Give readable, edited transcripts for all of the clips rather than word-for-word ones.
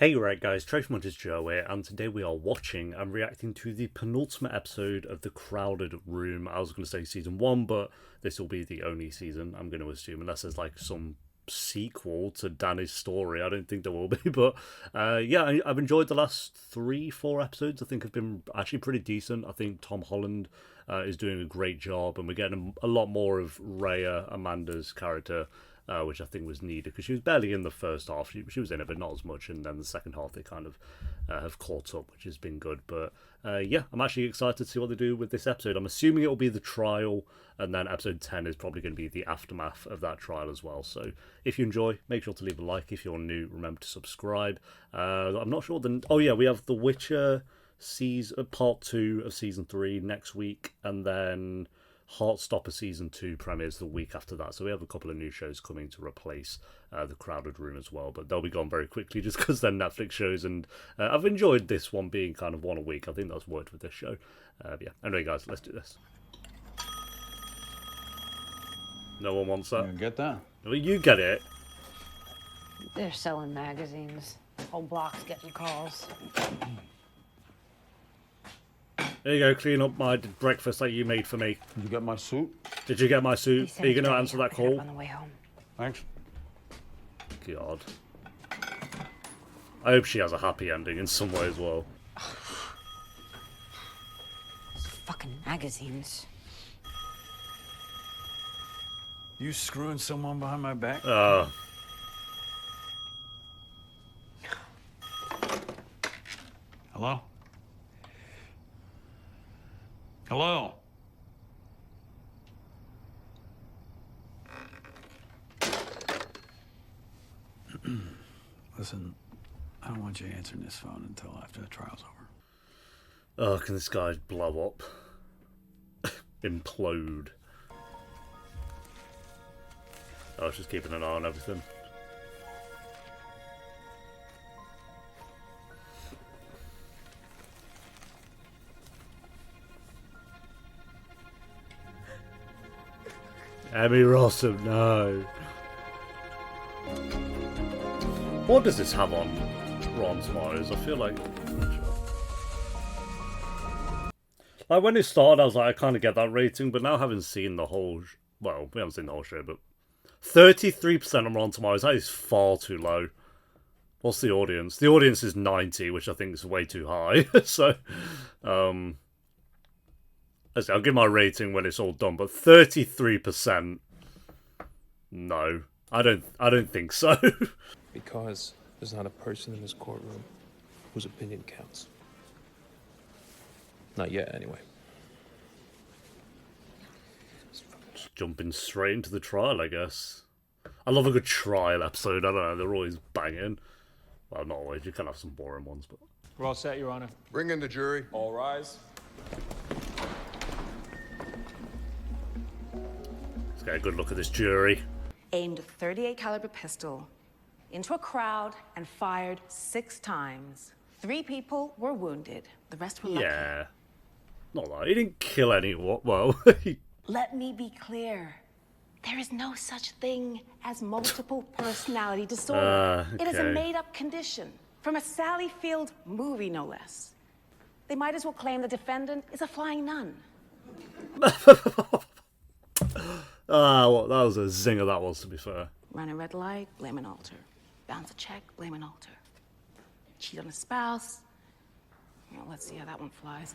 Hey right guys, TrophyMuncher's Joe here, and today we are watching and reacting to the penultimate episode of The Crowded Room. I was going to say season 1, but this will be the only season, I'm going to assume, unless there's like some sequel to Danny's story. I don't think there will be, but yeah, I've enjoyed the last 3-4 episodes. I think have been actually pretty decent. I think Tom Holland is doing a great job, and we're getting a lot more of Rhea, Amanda's character, which I think was needed because she was barely in the first half. She was in it, but not as much. And then the second half, they kind of have caught up, which has been good. But yeah, I'm actually excited to see what they do with this episode. I'm assuming it will be the trial, and then episode 10 is probably going to be the aftermath of that trial as well. So if you enjoy, make sure to leave a like. If you're new, remember to subscribe. I'm not sure. Oh yeah, we have The Witcher part 2 of season 3 next week, and then Heartstopper season 2 premieres the week after that, so we have a couple of new shows coming to replace The Crowded Room as well, but they'll be gone very quickly just because they're Netflix shows, and I've enjoyed this one being kind of one a week. I think that's worked with this show. Yeah, anyway guys, let's do this. No one wants that. You get that? Well, you get it. They're selling magazines. Whole block's getting calls. There you go, clean up my breakfast that you made for me. Did you get my suit? Did you get my suit? Are you going to answer that call? On the way home. Thanks. God. I hope she has a happy ending in some way as well. Fucking magazines. You screwing someone behind my back? Hello? Hello? Listen, I don't want you answering this phone until after the trial's over. Oh, can this guy blow up? Implode. I was just keeping an eye on everything. Emmy Rossum, no. What does this have on Rotten Tomatoes? I feel like when it started, I was like, I kind of get that rating, but now having seen the whole, well, we haven't seen the whole show, but 33% on Rotten Tomatoes, that is far too low. What's the audience? The audience is 90, which I think is way too high. So, I'll give my rating when it's all done, but 33%, no, I don't think so. Because there's not a person in this courtroom whose opinion counts. Not yet, anyway. Just jumping straight into the trial, I guess. I love a good trial episode. I don't know, they're always banging. Well, not always. You can have some boring ones, but We're all set, Your Honor. Bring in the jury. All rise. let's get a good look at this jury. Aimed a .38 caliber pistol into a crowd and fired 6 times. 3 people were wounded. The rest were lucky. Yeah, not that he didn't kill anyone. Well, Let me be clear. There is no such thing as multiple personality disorder. It is a okay. made-up condition from a Sally Field movie, no less. They might as well claim the defendant is a flying nun. well, that was a zinger. That was, to be fair. Run a red light, blame an alter. Bounce a check, blame an alter. Cheat on a spouse. Well, let's see how that one flies.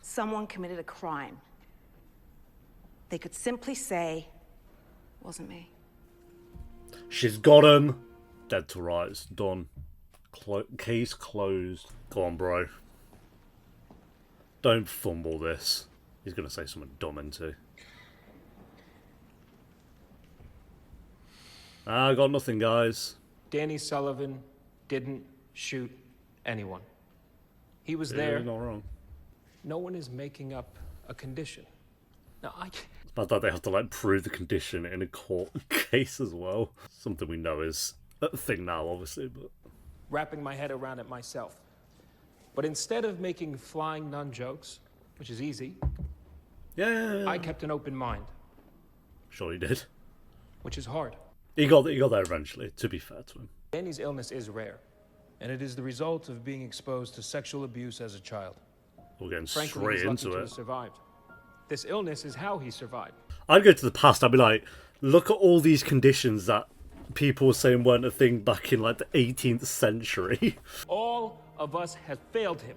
Someone committed a crime. They could simply say, wasn't me. She's got him. Dead to rights. Done. Case closed. Go on, bro. Don't fumble this. He's going to say something dumb into. I got nothing, guys. Danny Sullivan didn't shoot anyone. He was Yeah, there. you're not wrong. No one is making up a condition. Now, It's bad that they have to like prove the condition in a court case as well. Something we know is a thing now, obviously, but wrapping my head around it myself. But instead of making flying nun jokes, which is easy, yeah. I kept an open mind, Sure he did. which is hard. He got there eventually, to be fair to him. Danny's illness is rare, and it is the result of being exposed to sexual abuse as a child. We're getting Frankly, straight he's lucky into to it. have survived. This illness is how he survived. I'd go to the past. I'd be like, look at all these conditions that people were saying weren't a thing back in like the 18th century. All of us have failed him.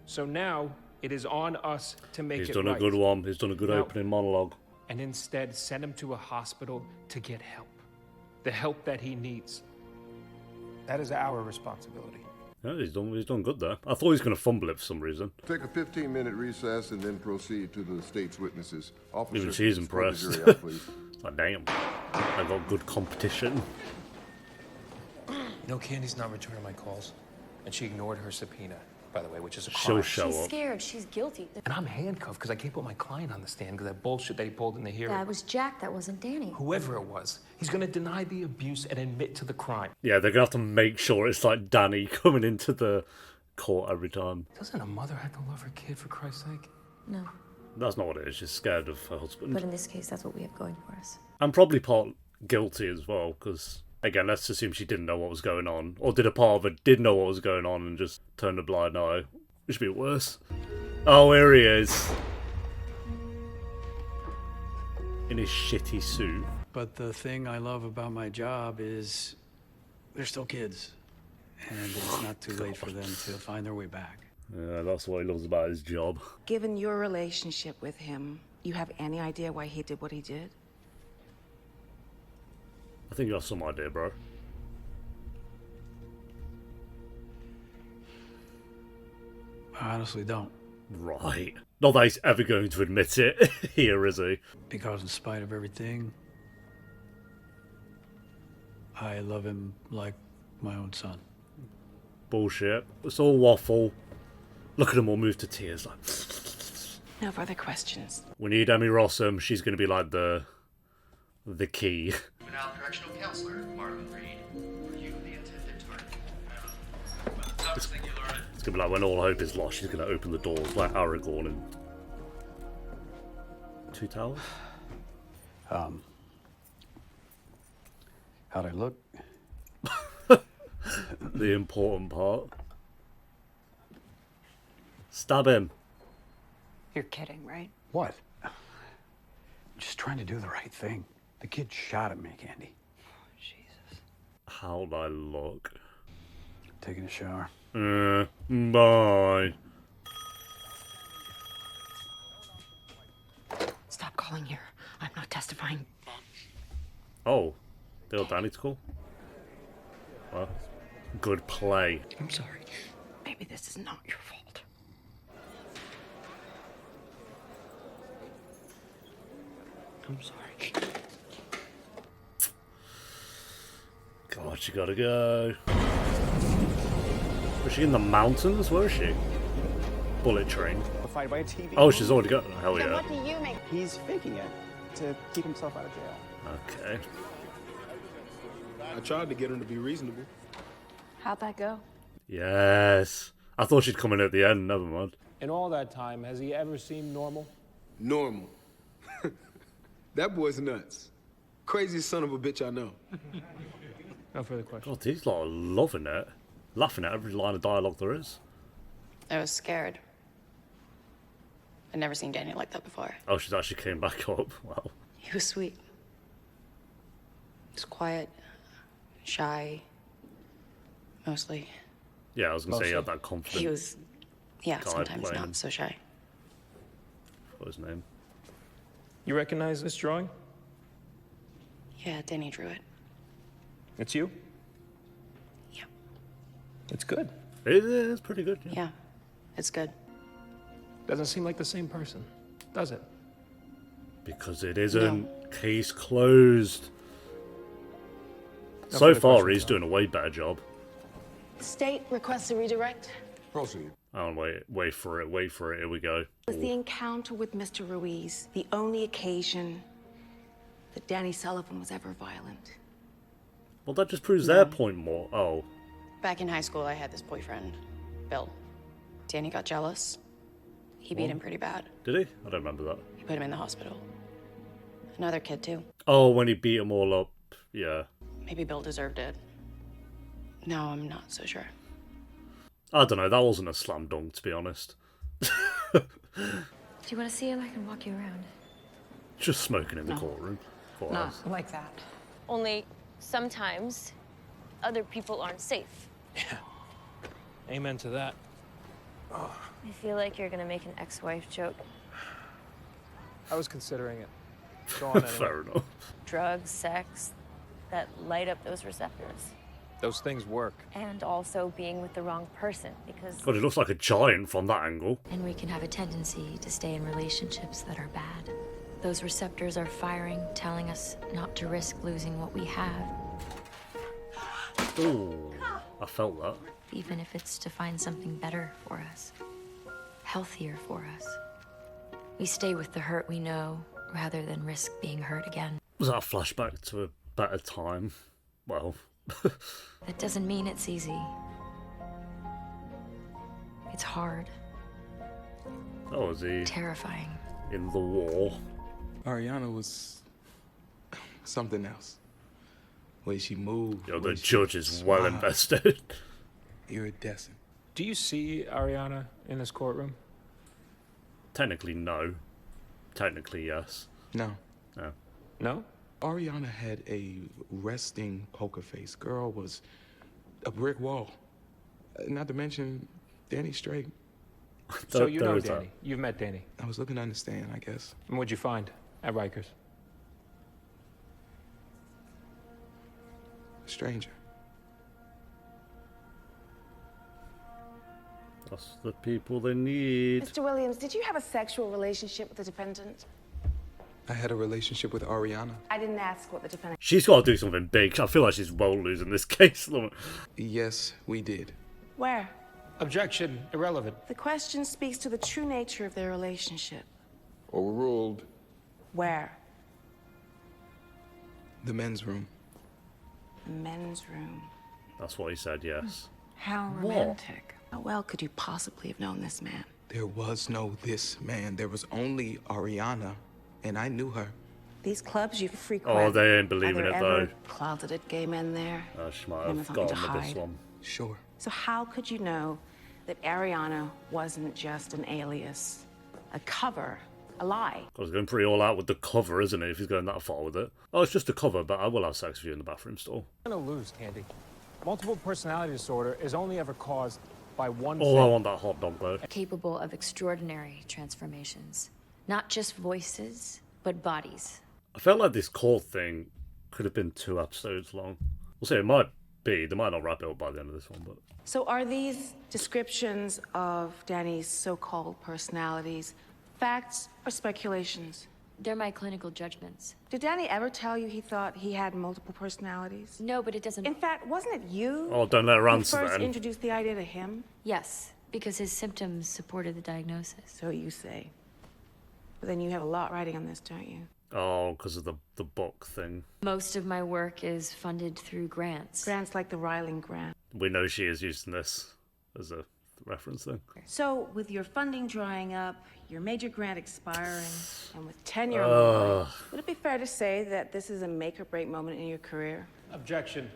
So now it is on us to make He's it done right. a good one. He's done a good Now- opening monologue. And instead send him to a hospital to get help. The help that he needs. That is our responsibility. Yeah, he's done good there. I thought he was going to fumble it for some reason. Take a 15-minute recess and then proceed to the state's witnesses. Officer, Even she's escort the impressed. jury out, please. Like, damn. I got good competition. You know, Candy's not returning my calls. And she ignored her subpoena, by the way, which is a She'll crime. show She's up. scared. She's guilty. And I'm handcuffed because I can't put my client on the stand because that bullshit that he pulled in the hearing. That was Jack. That wasn't Danny. Whoever it was, he's going to deny the abuse and admit to the crime. Yeah, they're going to have to make sure it's like Danny coming into the court every time. Doesn't a mother have to love her kid, for Christ's sake? No. That's not what it is. She's scared of her husband. But in this case, that's what we have going for us. And probably part guilty as well, because, again, let's assume she didn't know what was going on. Or did a part of her did know what was going on and just turned a blind eye. Which would be worse. Oh, here he is. In his shitty suit. But the thing I love about my job is they're still kids. And it's not too late for them to find their way back. Yeah, that's what he loves about his job. Given your relationship with him, you have any idea why he did what he did? I think you have some idea, bro. I honestly don't. Right. Not that he's ever going to admit it here, is he? Because in spite of everything, I love him like my own son. Bullshit. It's all waffle. Look at them all move to tears. Like, No further questions. we need Emmy Rossum. She's going to be like the key. Juvenile correctional counselor, Marlon Reed. Were you the intended target? Top singular. It's going to be like when all hope is lost, she's going to open the doors like Aragorn in Two Towers. How'd I look? The important part. Stab him. You're kidding, right? What? I'm just trying to do the right thing. The kid shot at me, Candy. Jesus. How'd I look? Taking a shower. Bye. Stop calling here. I'm not testifying. Oh, they got Danny to call? Well, good play. I'm sorry. Maybe this is not your fault. I'm sorry. God, she gotta go. Was she in the mountains? Where is she? Bullet train. Fired by a TV. Oh, she's already got. Hell Then yeah. what do you make? He's faking it to keep himself out of jail. Okay. I tried to get him to be reasonable. How'd that go? Yes. I thought she'd come in at the end. Never mind. In all that time, has he ever seemed normal? Normal. That boy's nuts. Craziest son of a bitch I know. No further questions. God, these lot are loving it. Laughing at every line of dialogue there is. I was scared. I'd never seen Danny like that before. Oh, she's actually came back up. Wow. He was sweet. He was quiet, shy, mostly. Yeah, I was gonna say he had that confidence. He was, yeah, Guy sometimes playing. not so shy. What was his name? You recognize this drawing? Yeah, Danny drew it. It's you? Yeah. It's good. It is pretty good. Yeah. Yeah, it's good. Doesn't seem like the same person, does it? Because it isn't. Case closed. No So further far, questions, he's doing a way better job. State requests a redirect. Proceed. Oh, wait for it. Here we go. Was the encounter with Mr. Ruiz the only occasion that Danny Sullivan was ever violent? Well, that just proves their point more. Oh, Back in high school, I had this boyfriend, Bill. Danny got jealous. He beat him pretty bad. did he? I don't remember that. He put him in the hospital. Another kid, too. Oh, when he beat them all up. Yeah. Maybe Bill deserved it. No, I'm not so sure. I don't know, that wasn't a slam dunk, to be honest. Do you want to see if I can walk you around? Just smoking in the courtroom. Courthouse. Not like that. Only sometimes other people aren't safe. Yeah. Amen to that. I feel like you're gonna make an ex-wife joke. I was considering it. Go on anyway. Fair enough. Drugs, sex, that light up those receptors. Those things work. And also being with the wrong person, because... God, it looks like a giant from that angle. And we can have a tendency to stay in relationships that are bad. Those receptors are firing, telling us not to risk losing what we have. Ooh, I felt that. Even if it's to find something better for us. Healthier for us. We stay with the hurt we know, rather than risk being hurt again. Was that a flashback to a better time? Well... That doesn't mean it's easy. It's hard. Oh, was he... Terrifying. In the war. Ariana was... something else. The way she moved. Yo, the judge is well invested. Iridescent. Do you see Ariana in this courtroom? Technically, no. Technically, yes. No. No. No? Ariana had a resting poker face. Girl was a brick wall. Not to mention, Danny straight. So you know Danny. You've met Danny. I was looking to understand, I guess. And what'd you find at Rikers? A stranger. That's the people they need. Mr. Williams, did you have a sexual relationship with the defendant? I had a relationship with Ariana. I didn't ask what the defendant... She's got to do something big. I feel like she's well losing this case. Yes, we did. Where? Objection. Irrelevant. The question speaks to the true nature of their relationship. Overruled. Where? The men's room. The men's room. That's what he said, yes. How romantic. How well could you possibly have known this man? There was no this man. There was only Ariana, and I knew her. These clubs you frequent. Oh, they ain't believing it, though. Closeted gay men there. She might have gone with this one. Sure. So how could you know that Ariana wasn't just an alias, a cover, a lie? God, he's going pretty all out with the cover, isn't he, if he's going that far with it? Oh, it's just a cover, but I will have sex with you in the bathroom stall. You're gonna lose, Candy. Multiple personality disorder is only ever caused by one Oh, thing. I want that hot dog, though. Capable of extraordinary transformations. Not just voices, but bodies. I felt like this court thing could have been 2 episodes long. We'll see, it might be. They might not wrap it up by the end of this one, but... So are these descriptions of Danny's so-called personalities facts or speculations? They're my clinical judgments. Did Danny ever tell you he thought he had multiple personalities? No, but it doesn't... In fact, wasn't it you Oh, don't let her who answer first then. introduced the idea to him? Yes, because his symptoms supported the diagnosis. So you say. But then you have a lot riding on this, don't you? Oh, because of the book thing. Most of my work is funded through grants. Grants like the Riling grant. We know she is using this as a reference thing. So, with your funding drying up, your major grant expiring, and with tenure on the line, would it be fair to say that this is a make-or-break moment in your career? Objection.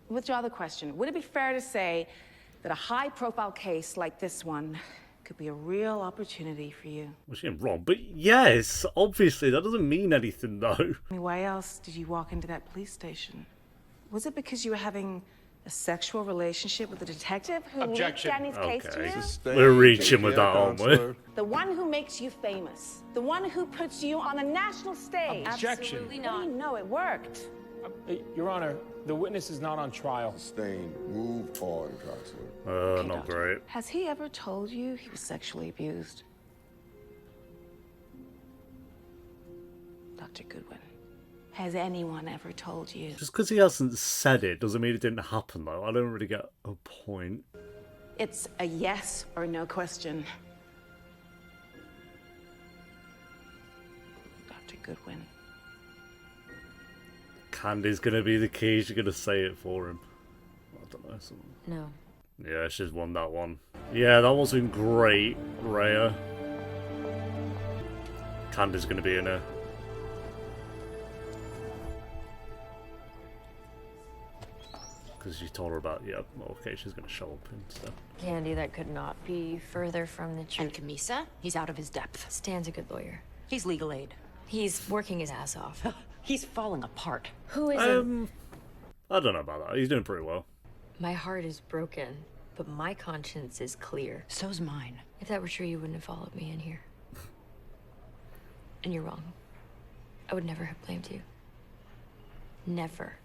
Withdraw the question. Would it be fair to say that a high-profile case like this one could be a real opportunity for you? Was she wrong? But yes, obviously, that doesn't mean anything, though. I mean, why else did you walk into that police station? Was it because you were having a sexual relationship with the detective who leaked Danny's case to you? We're reaching with that, aren't we? The one who makes you famous. The one who puts you on the national stage. Objection. Absolutely not. What do you know? It worked. Your Honor, the witness is not on trial. Sustained. Move on, counselor. Not great. Has he ever told you he was sexually abused? Dr. Goodwin, has anyone ever told you? Just because he hasn't said it doesn't mean it didn't happen, though. I don't really get a point. It's a yes or no question. Dr. Goodwin. Candy's gonna be the key. She's gonna say it for him. I don't know. Something. No. Yeah, she's won that one. Yeah, that wasn't great, Rhea. Candy's gonna be in her. because she told her about, yeah, well, okay, she's going to show up and stuff. Candy, that could not be further from the truth. And Camisa, he's out of his depth. Stan's a good lawyer. He's legal aid. He's working his ass off. He's falling apart. Who is I don't know about that. He's doing pretty well. My heart is broken, but my conscience is clear. So's mine. If that were true, you wouldn't have followed me in here. And you're wrong. I would never have blamed you. Never.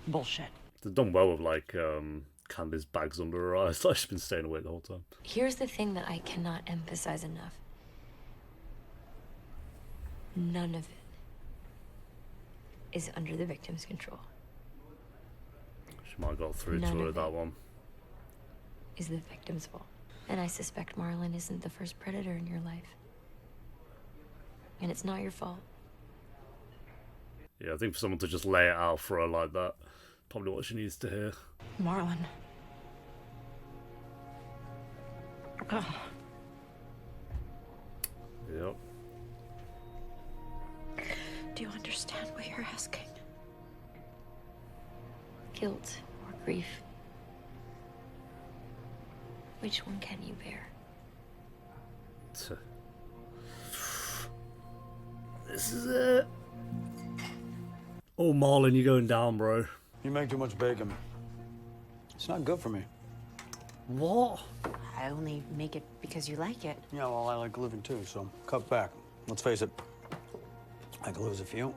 Bullshit. They've done well with, like, Candy's bags under her eyes. Like, she's been staying awake the whole time. Here's the thing that I cannot emphasize enough. None of it is under the victim's control. She might have got through to her, that one. Is the victim's fault. And I suspect Marlon isn't the first predator in your life. And it's not your fault. Yeah, I think for someone to just lay it out for her like that, probably what she needs to hear. Marlon. Oh. Yep. Do you understand what you're asking? Guilt or grief. Which one can you bear? This is it. Oh, Marlon, you're going down, bro. You make too much bacon. It's not good for me. What? I only make it because you like it. Yeah, well, I like living too, so cut back. Let's face it, I could lose a few.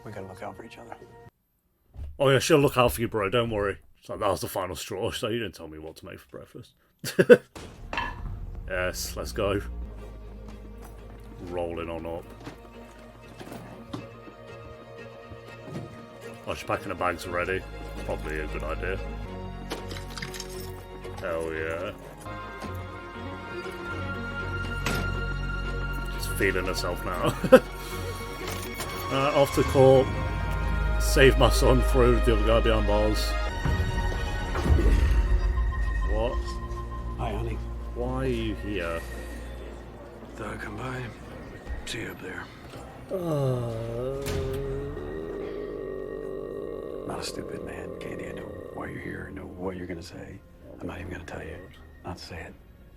We gotta look out for each other. Oh, yeah, she'll look out for you, bro. Don't worry. So that was the final straw, so you didn't tell me what to make for breakfast. Yes, let's go. Rolling on up. Oh, she's packing her bags already. Probably a good idea. Hell yeah. Just feeling herself now. Off to court. Save my son, throw the other guy behind bars. What? Hi, honey. Why are you here? Thought I'd come by. See you up there. Not a stupid man, Candy. I know why you're here. I know what you're gonna say. I'm not even gonna tell you not to say it.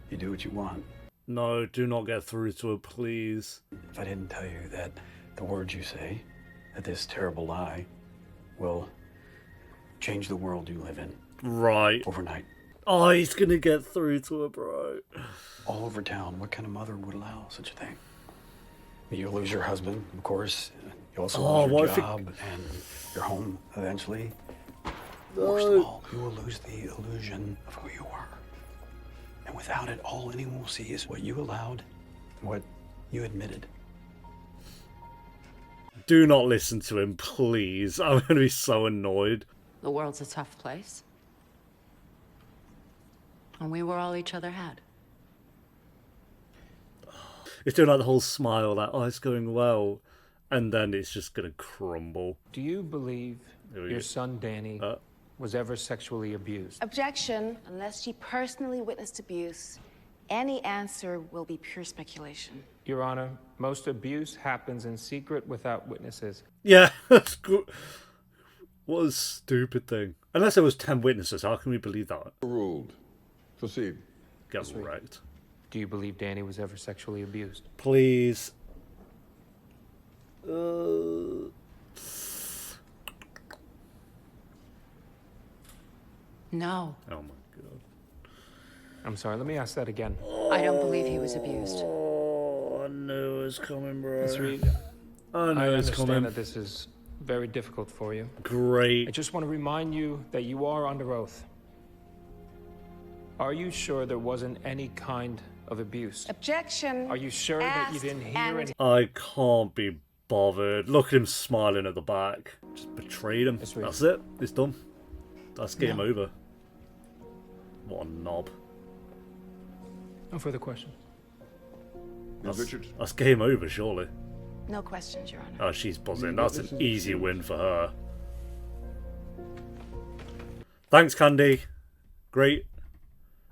You do what you want. No, do not get through to her, please. If I didn't tell you that the words you say, that this terrible lie, will change the world you live in. Right. Overnight. Oh, he's gonna get through to her, bro. All over town, what kind of mother would allow such a thing? You'll lose your husband, of course. You also lose your job and your home eventually. Worst of all, you will lose the illusion of who you are. And without it, all anyone will see is what you allowed, what you admitted. Do not listen to him, please. I'm gonna be so annoyed. The world's a tough place. And we were all each other had. It's doing like the whole smile, like, oh, it's going well. And then it's just gonna crumble. Do you believe your son Danny was ever sexually abused? Objection. Unless she personally witnessed abuse, any answer will be pure speculation. Your Honor, most abuse happens in secret without witnesses. Yeah, that's good. What a stupid thing. Unless there was 10 witnesses, how can we believe that? Ruled. Proceed. Get wrecked. Do you believe Danny was ever sexually abused? Please. No. Oh my god. I'm sorry, let me ask that again. I don't believe he was abused. Oh, I knew it was coming, bro. Ms. Reed, I knew it was coming. understand that this is very difficult for you. Great. I just want to remind you that you are under oath. Are you sure there wasn't any kind of abuse? Objection. Are you sure that you didn't hear any? I can't be bothered. Look at him smiling at the back. Just betrayed him. That's it. It's done. That's game over. What a knob. No further questions. That's game over, surely. No questions, Your Honor. Oh, she's buzzing. That's an easy win for her. Thanks, Candy. Great.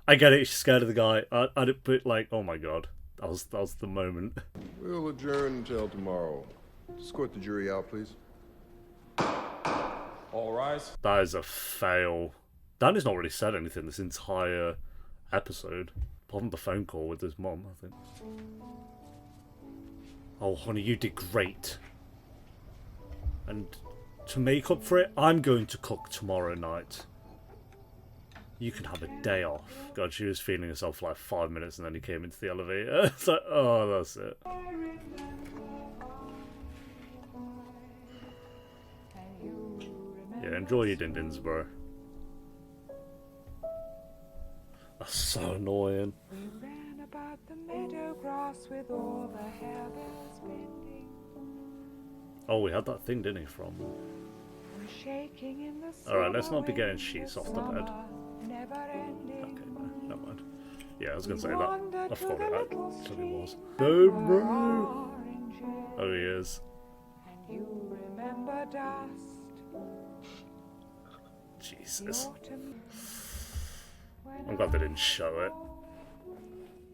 I get it. She's scared of the guy. I didn't put like, oh my god, that was the moment. We'll adjourn until tomorrow. Escort the jury out, please. All rise. That is a fail. Danny's not really said anything this entire episode. Apart from the phone call with his mum, I think. Oh, honey, you did great. And to make up for it, I'm going to cook tomorrow night. You can have a day off. God, she was feeling herself for like 5 minutes and then he came into the elevator. It's like, oh, that's it. Yeah, enjoy your din-dins, bro. That's so annoying. We ran about the meadow grass with all the harebells bending. Oh, we had that thing, didn't he, from... Shaking in the Alright, let's not be getting sheets off the bed. Never ending. Okay, no, never mind. Yeah, I was going to say that. I forgot it actually was. No, bro! Oh, he is. And you remember dust. Jesus. I'm glad they didn't show it.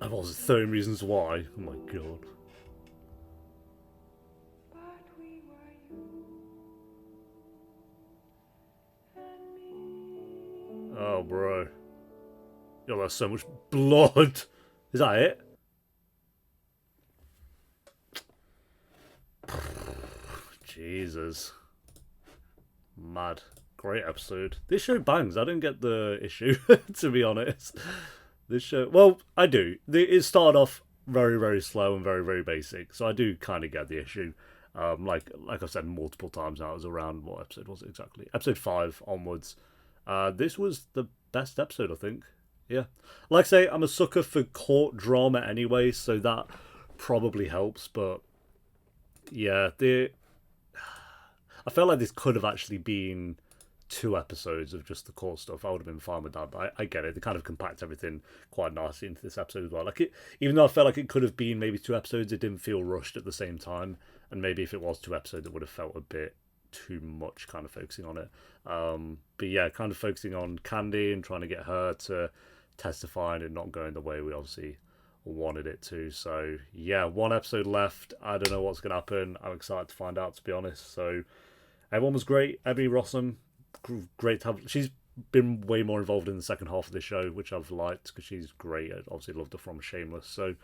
I've also 30 reasons why. Oh my god. Oh, bro. Yo, there's so much blood. Is that it? Jesus. Mad. Great episode. This show bangs. I didn't get the issue, to be honest. This show... Well, I do. It started off very, very slow and very, very basic. So I do kind of get the issue. Like I've said multiple times now, it was around... What episode was it exactly? Episode 5 onwards. This was the best episode, I think. Yeah. Like I say, I'm a sucker for court drama anyway, so that probably helps. But yeah, I felt like this could have actually been 2 episodes of just the court stuff. I would have been fine with that, but I get it. They kind of compact everything quite nicely into this episode as well. Like even though I felt like it could have been maybe 2 episodes, it didn't feel rushed at the same time. And maybe if it was 2 episodes, it would have felt a bit too much kind of focusing on it. But yeah, kind of focusing on Candy and trying to get her to testify and it not going the way we obviously wanted it to. So yeah, 1 episode left. I don't know what's going to happen. I'm excited to find out, to be honest. So everyone was great. Emmy Rossum, great to have. She's been way more involved in the second half of the show, which I've liked because she's great. I obviously loved her from Shameless. So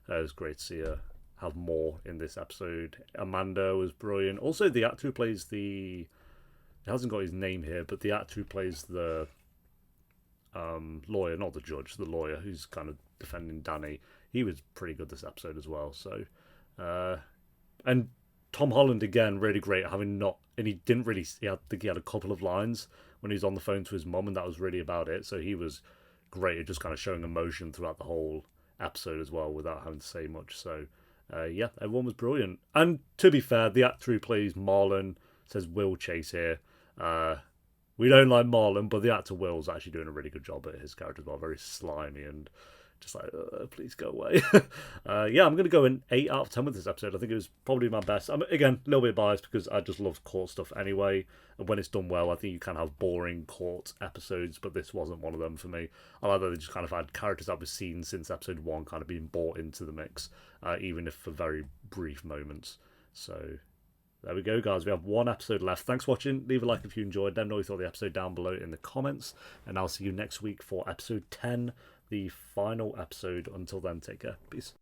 it was great to see her have more in this episode. Amanda was brilliant. Also, the actor who plays he hasn't got his name here, but the actor who plays the lawyer, not the judge, the lawyer who's kind of defending Danny, he was pretty good this episode as well. So, and Tom Holland again, really great. Having not, and he didn't really. I think he had a couple of lines when he was on the phone to his mum, and that was really about it. So he was great at just kind of showing emotion throughout the whole episode as well, without having to say much. So. Yeah, everyone was brilliant. And to be fair, the actor who plays Marlon, says Will Chase here. We don't like Marlon, but the actor Will's actually doing a really good job at his character as well. Very slimy and just like, please go away. Yeah, I'm going to go an 8 out of 10 with this episode. I think it was probably my best. I'm, again, a little bit biased because I just love court stuff anyway. And when it's done well, I think you can have boring court episodes, but this wasn't one of them for me. I like that they just kind of had characters that we've seen since episode 1 kind of being brought into the mix, even if for very brief moments. So there we go, guys. We have 1 episode left. Thanks for watching. Leave a like if you enjoyed. Let me know what you thought of the episode down below in the comments. And I'll see you next week for episode 10, the final episode. Until then, take care. Peace.